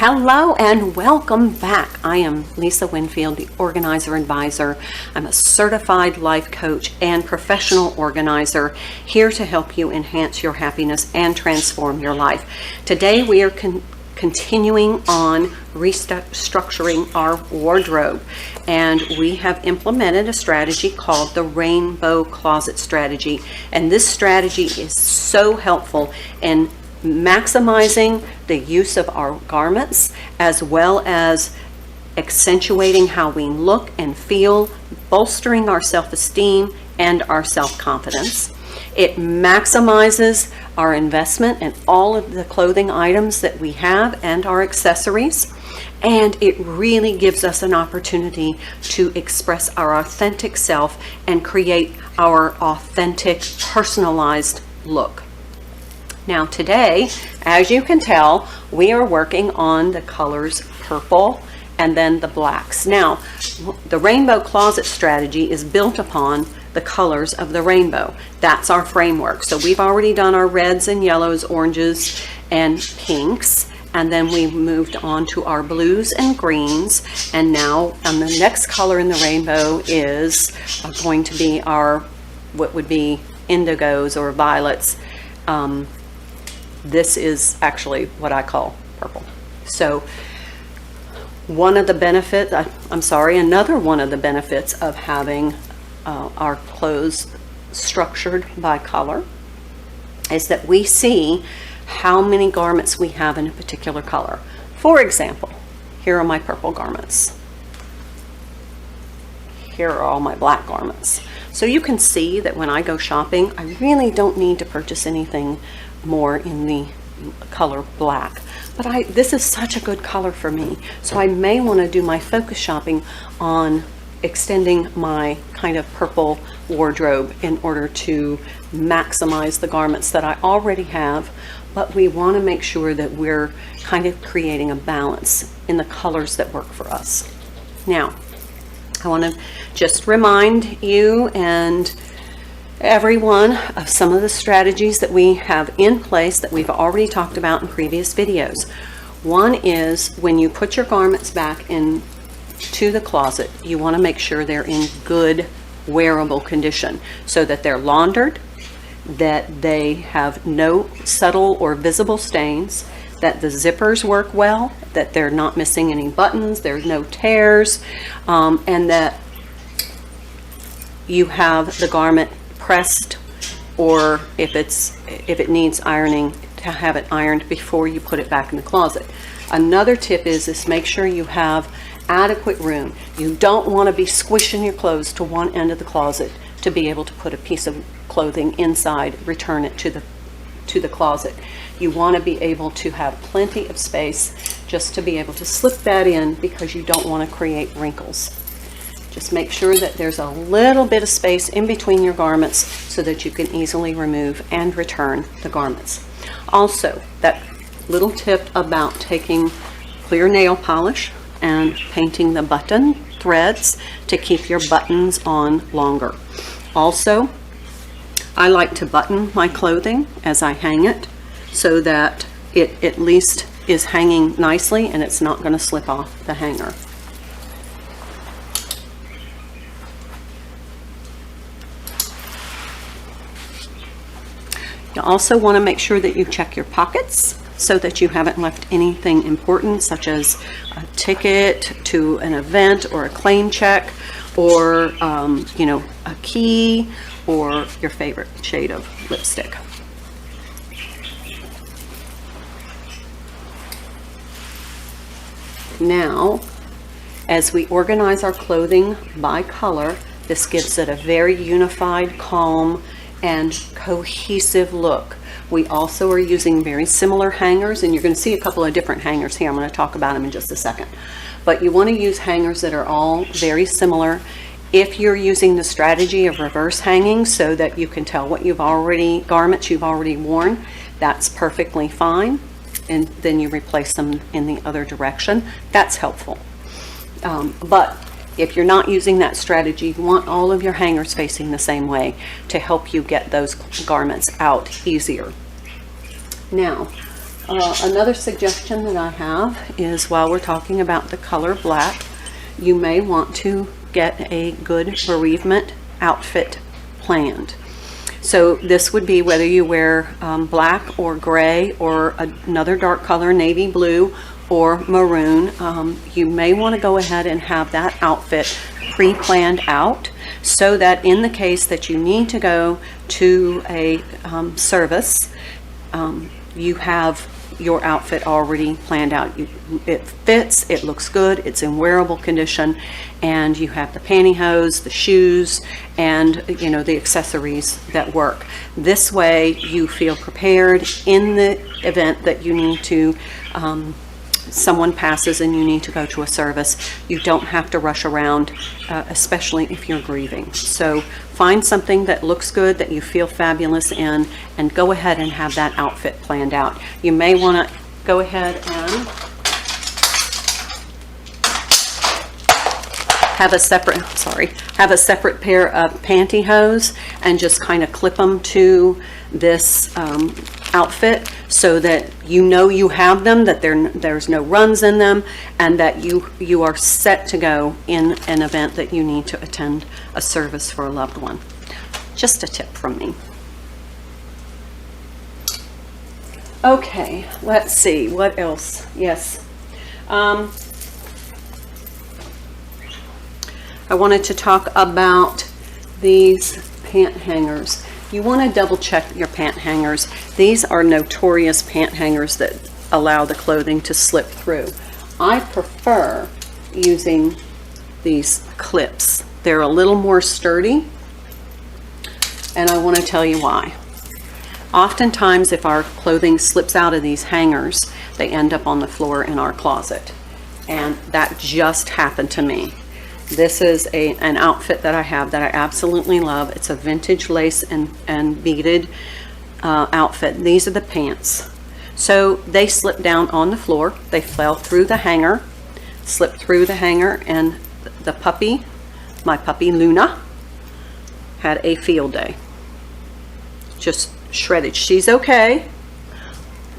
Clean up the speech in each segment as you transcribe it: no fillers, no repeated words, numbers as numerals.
Hello and welcome back. I am Lisa Winfield, the Organizer Advisor. I'm a certified life coach and professional organizer here to help you enhance your happiness and transform your life. Today we are continuing on restructuring our wardrobe, and we have implemented a strategy called the Rainbow Closet Strategy, and this strategy is so helpful in maximizing the use of our garments as well as accentuating how we look and feel, bolstering our self-esteem and our self-confidence. It maximizes our investment in all of the clothing items that we have and our accessories, and it really gives us an opportunity to express our authentic self and create our authentic personalized look. Now today, as you can tell, we are working on the colors purple and then the blacks. Now, the Rainbow Closet Strategy is built upon the colors of the rainbow. That's our framework. So we've already done our reds and yellows, oranges and pinks, and then we moved on to our blues and greens, and now the next color in the rainbow is going to be our what would be indigos or violets. This is actually what I call purple. So another one of the benefits of having our clothes structured by color is that we see how many garments we have in a particular color. For example, here are my purple garments. Here are all my black garments. So you can see that when I go shopping, I really don't need to purchase anything more in the color black, but this is such a good color for me, so I may want to do my focus shopping on extending my kind of purple wardrobe in order to maximize the garments that I already have, but we want to make sure that we're kind of creating a balance in the colors that work for us. Now, I want to just remind you and everyone of some of the strategies that we have in place that we've already talked about in previous videos. One is when you put your garments back into the closet, you want to make sure they're in good wearable condition so that they're laundered, that they have no subtle or visible stains, that the zippers work well, that they're not missing any buttons, there's no tears, and that you have the garment pressed, or if it needs ironing, to have it ironed before you put it back in the closet. Another tip is make sure you have adequate room. You don't want to be squishing your clothes to one end of the closet to be able to put a piece of clothing inside, return it to the closet. You want to be able to have plenty of space just to be able to slip that in, because you don't want to create wrinkles. Just make sure that there's a little bit of space in between your garments so that you can easily remove and return the garments. Also, that little tip about taking clear nail polish and painting the button threads to keep your buttons on longer. Also, I like to button my clothing as I hang it so that it at least is hanging nicely and it's not going to slip off the hanger. You also want to make sure that you check your pockets so that you haven't left anything important, such as a ticket to an event or a claim check, or a key, or your favorite shade of lipstick. Now, as we organize our clothing by color, this gives it a very unified, calm, and cohesive look. We also are using very similar hangers, and you're going to see a couple of different hangers here. I'm going to talk about them in just a second. But you want to use hangers that are all very similar. If you're using the strategy of reverse hanging so that you can tell what garments you've already worn, that's perfectly fine. And then you replace them in the other direction. That's helpful. But if you're not using that strategy, you want all of your hangers facing the same way to help you get those garments out easier. Now, Another suggestion that I have is, while we're talking about the color black, you may want to get a good bereavement outfit planned. So this would be whether you wear black or gray or another dark color, navy blue or maroon. You may want to go ahead and have that outfit pre-planned out, so that in the case that you need to go to a service, you have your outfit already planned out. It fits, it looks good, it's in wearable condition, and you have the pantyhose, the shoes, and the accessories that work. This way you feel prepared in the event that you need to, someone passes and you need to go to a service. You don't have to rush around, especially if you're grieving. So find something that looks good, that you feel fabulous in, and go ahead and have that outfit planned out. You may want to go ahead and have a separate pair of pantyhose and just kind of clip them to this outfit, so that you have them, that there's no runs in them, and that you are set to go in an event that you need to attend a service for a loved one. Just a tip from me. Okay, let's see what else. Yes, I wanted to talk about these pant hangers. You want to double check your pant hangers. These are notorious pant hangers that allow the clothing to slip through. I prefer using these clips. They're a little more sturdy, and I want to tell you why. Oftentimes, if our clothing slips out of these hangers, they end up on the floor in our closet, and that just happened to me. This is an outfit that I have that I absolutely love. It's a vintage lace and beaded outfit. These are the pants. So they slipped down on the floor. They fell through the hanger, slipped through the hanger, and the puppy, my puppy Luna, had a field day. Just shredded. She's okay,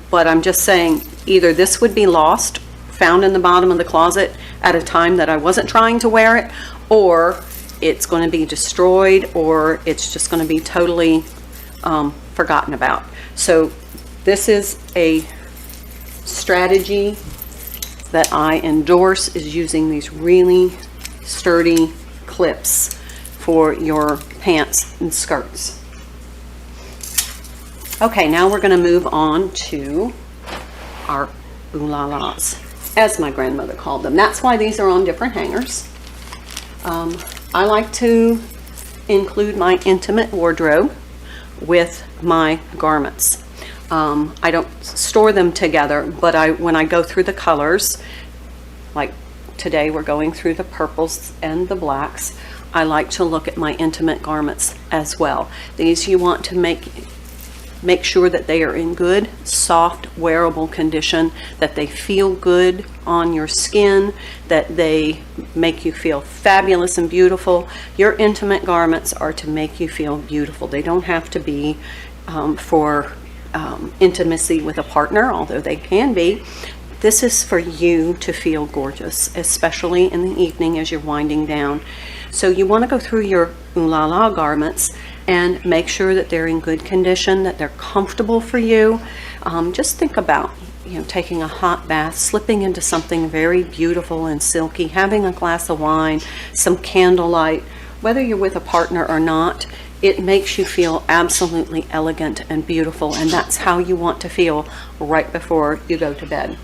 but I'm just saying, either this would be lost, found in the bottom of the closet at a time that I wasn't trying to wear it, or it's going to be destroyed, or it's just going to be totally forgotten about. So this is a strategy that I endorse, is using these really sturdy clips for your pants and skirts. Okay, now we're going to move on to our ooh la las, as my grandmother called them. That's why these are on different hangers. I like to include my intimate wardrobe with my garments. I don't store them together, but when I go through the colors, like today we're going through the purples and the blacks, I like to look at my intimate garments as well. These you want to make sure that they are in good, soft, wearable condition, that they feel good on your skin, that they make you feel fabulous and beautiful. Your intimate garments are to make you feel beautiful. They don't have to be for intimacy with a partner, although they can be. This is for you to feel gorgeous, especially in the evening as you're winding down. So you want to go through your ooh la la garments and make sure that they're in good condition, that they're comfortable for you. Just think about, taking a hot bath, slipping into something very beautiful and silky, having a glass of wine, some candlelight. Whether you're with a partner or not, it makes you feel absolutely elegant and beautiful, and that's how you want to feel right before you go to bed.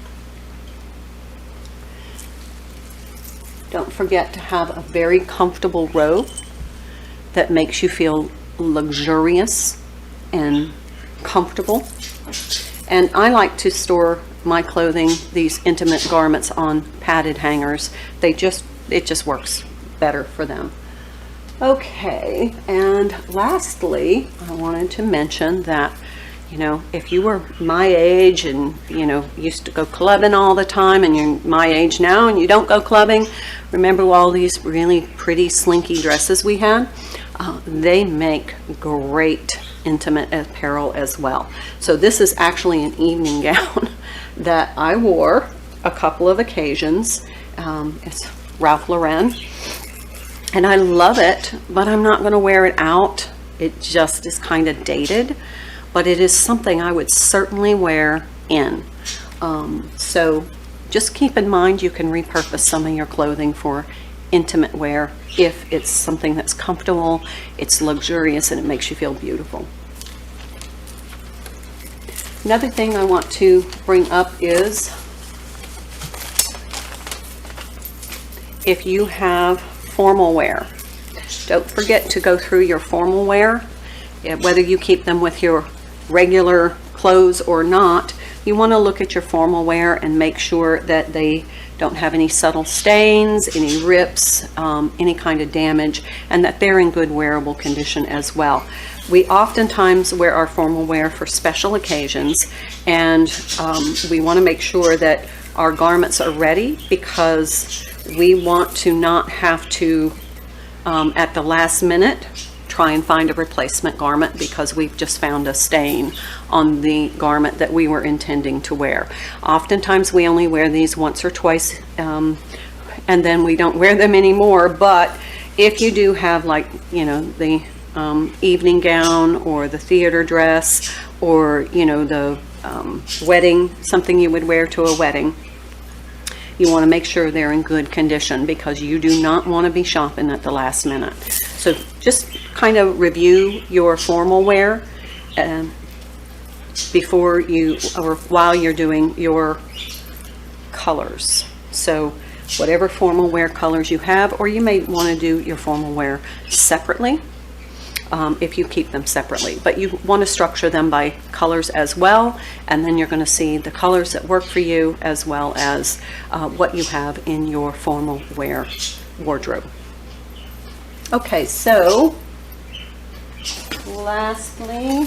Don't forget to have a very comfortable robe that makes you feel luxurious and comfortable. And I like to store my clothing, these intimate garments, on padded hangers. It just works better for them. Okay, and lastly, I wanted to mention that, if you were my age and, used to go clubbing all the time, and you're my age now and you don't go clubbing, remember all these really pretty slinky dresses we had? They make great intimate apparel as well. So this is actually an evening gown that I wore a couple of occasions. It's Ralph Lauren, and I love it, but I'm not going to wear it out. It just is kind of dated, but it is something I would certainly wear in. So just keep in mind you can repurpose some of your clothing for intimate wear if it's something that's comfortable, it's luxurious, and it makes you feel beautiful. Another thing I want to bring up is if you have formal wear, don't forget to go through your formal wear, whether you keep them with your regular clothes or not. You want to look at your formal wear and make sure that they don't have any subtle stains, any rips, any kind of damage, and that they're in good wearable condition as well. We oftentimes wear our formal wear for special occasions, and we want to make sure that our garments are ready, because we want to not have to, at the last minute, try and find a replacement garment because we've just found a stain on the garment that we were intending to wear. Oftentimes we only wear these once or twice, and then we don't wear them anymore. But if you do have, like, you know, the evening gown or the theater dress, or, you know, the wedding, something you would wear to a wedding, you want to make sure they're in good condition, because you do not want to be shopping at the last minute. So just kind of review your formal wear before you, or while you're doing your colors. So whatever formal wear colors you have, or you may want to do your formal wear separately, if you keep them separately, but you want to structure them by colors as well, and then you're going to see the colors that work for you, as well as what you have in your formal wear wardrobe. Okay, so lastly,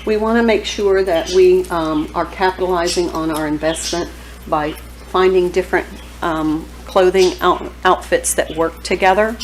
we want to make sure that we are capitalizing on our investment by finding different clothing outfits that work together.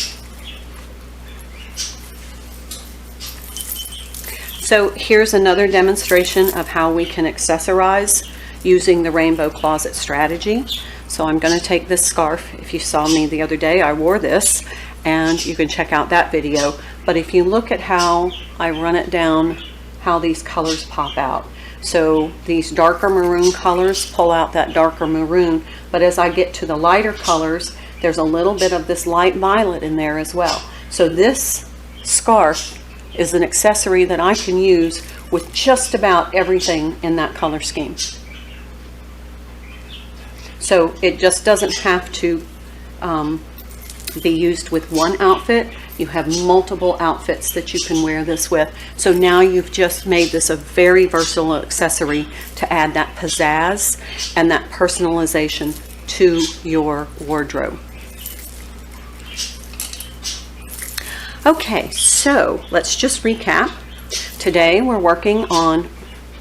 So here's another demonstration of how we can accessorize using the rainbow closet strategy. So I'm going to take this scarf. If you saw me the other day, I wore this, and you can check out that video. But if you look at how I run it down, how these colors pop out. So these darker maroon colors pull out that darker maroon, but as I get to the lighter colors, there's a little bit of this light violet in there as well. So this scarf is an accessory that I can use with just about everything in that color scheme. So it just doesn't have to be used with one outfit. You have multiple outfits that you can wear this with. So now you've just made this a very versatile accessory to add that pizzazz and that personalization to your wardrobe. Okay, so let's just recap. Today we're working on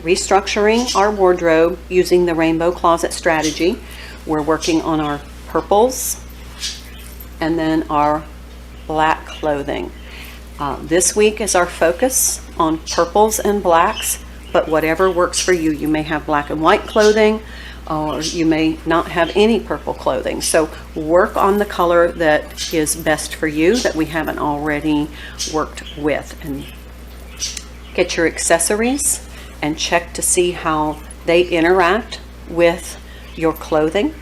restructuring our wardrobe using the rainbow closet strategy. We're working on our purples and then our black clothing. This week is our focus on purples and blacks, but whatever works for you. You may have black and white clothing, or you may not have any purple clothing. So work on the color that is best for you, that we haven't already worked with, and get your accessories and check to see how they interact with your clothing.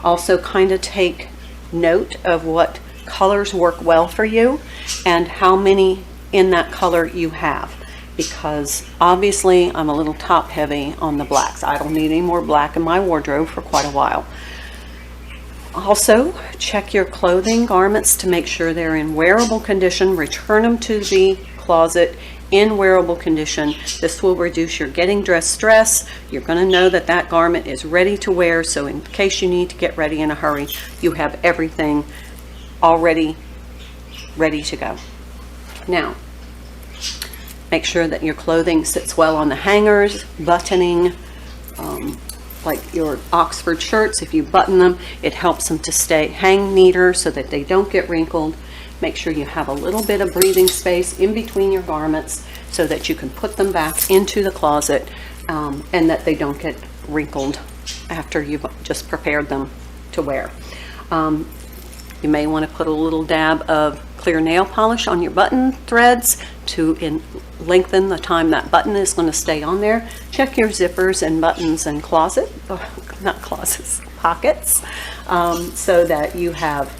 Also kind of take note of what colors work well for you and how many in that color you have, because obviously I'm a little top heavy on the blacks. I don't need any more black in my wardrobe for quite a while. Also check your clothing garments to make sure they're in wearable condition. Return them to the closet in wearable condition. This will reduce your getting dressed stress. You're going to know that that garment is ready to wear, so in case you need to get ready in a hurry, you have everything already ready to go. Now, make sure that your clothing sits well on the hangers, buttoning, like your Oxford shirts, if you button them, it helps them to hang neater so that they don't get wrinkled. Make sure you have a little bit of breathing space in between your garments so that you can put them back into the closet, and that they don't get wrinkled after you've just prepared them to wear. You may want to put a little dab of clear nail polish on your button threads to lengthen the time that button is going to stay on there. Check your zippers and buttons and pockets, so that you have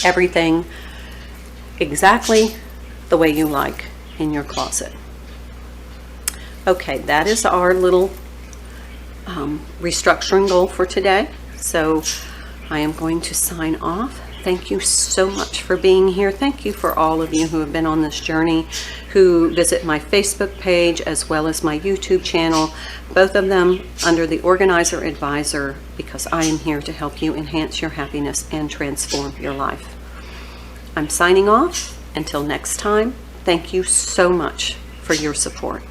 everything exactly the way you like in your closet. Okay, that is our little restructuring goal for today. So I am going to sign off. Thank you so much for being here. Thank you for all of you who have been on this journey, who visit my Facebook page as well as my YouTube channel, both of them under the Organizer Advisor, because I am here to help you enhance your happiness and transform your life. I'm signing off. Until next time, thank you so much for your support.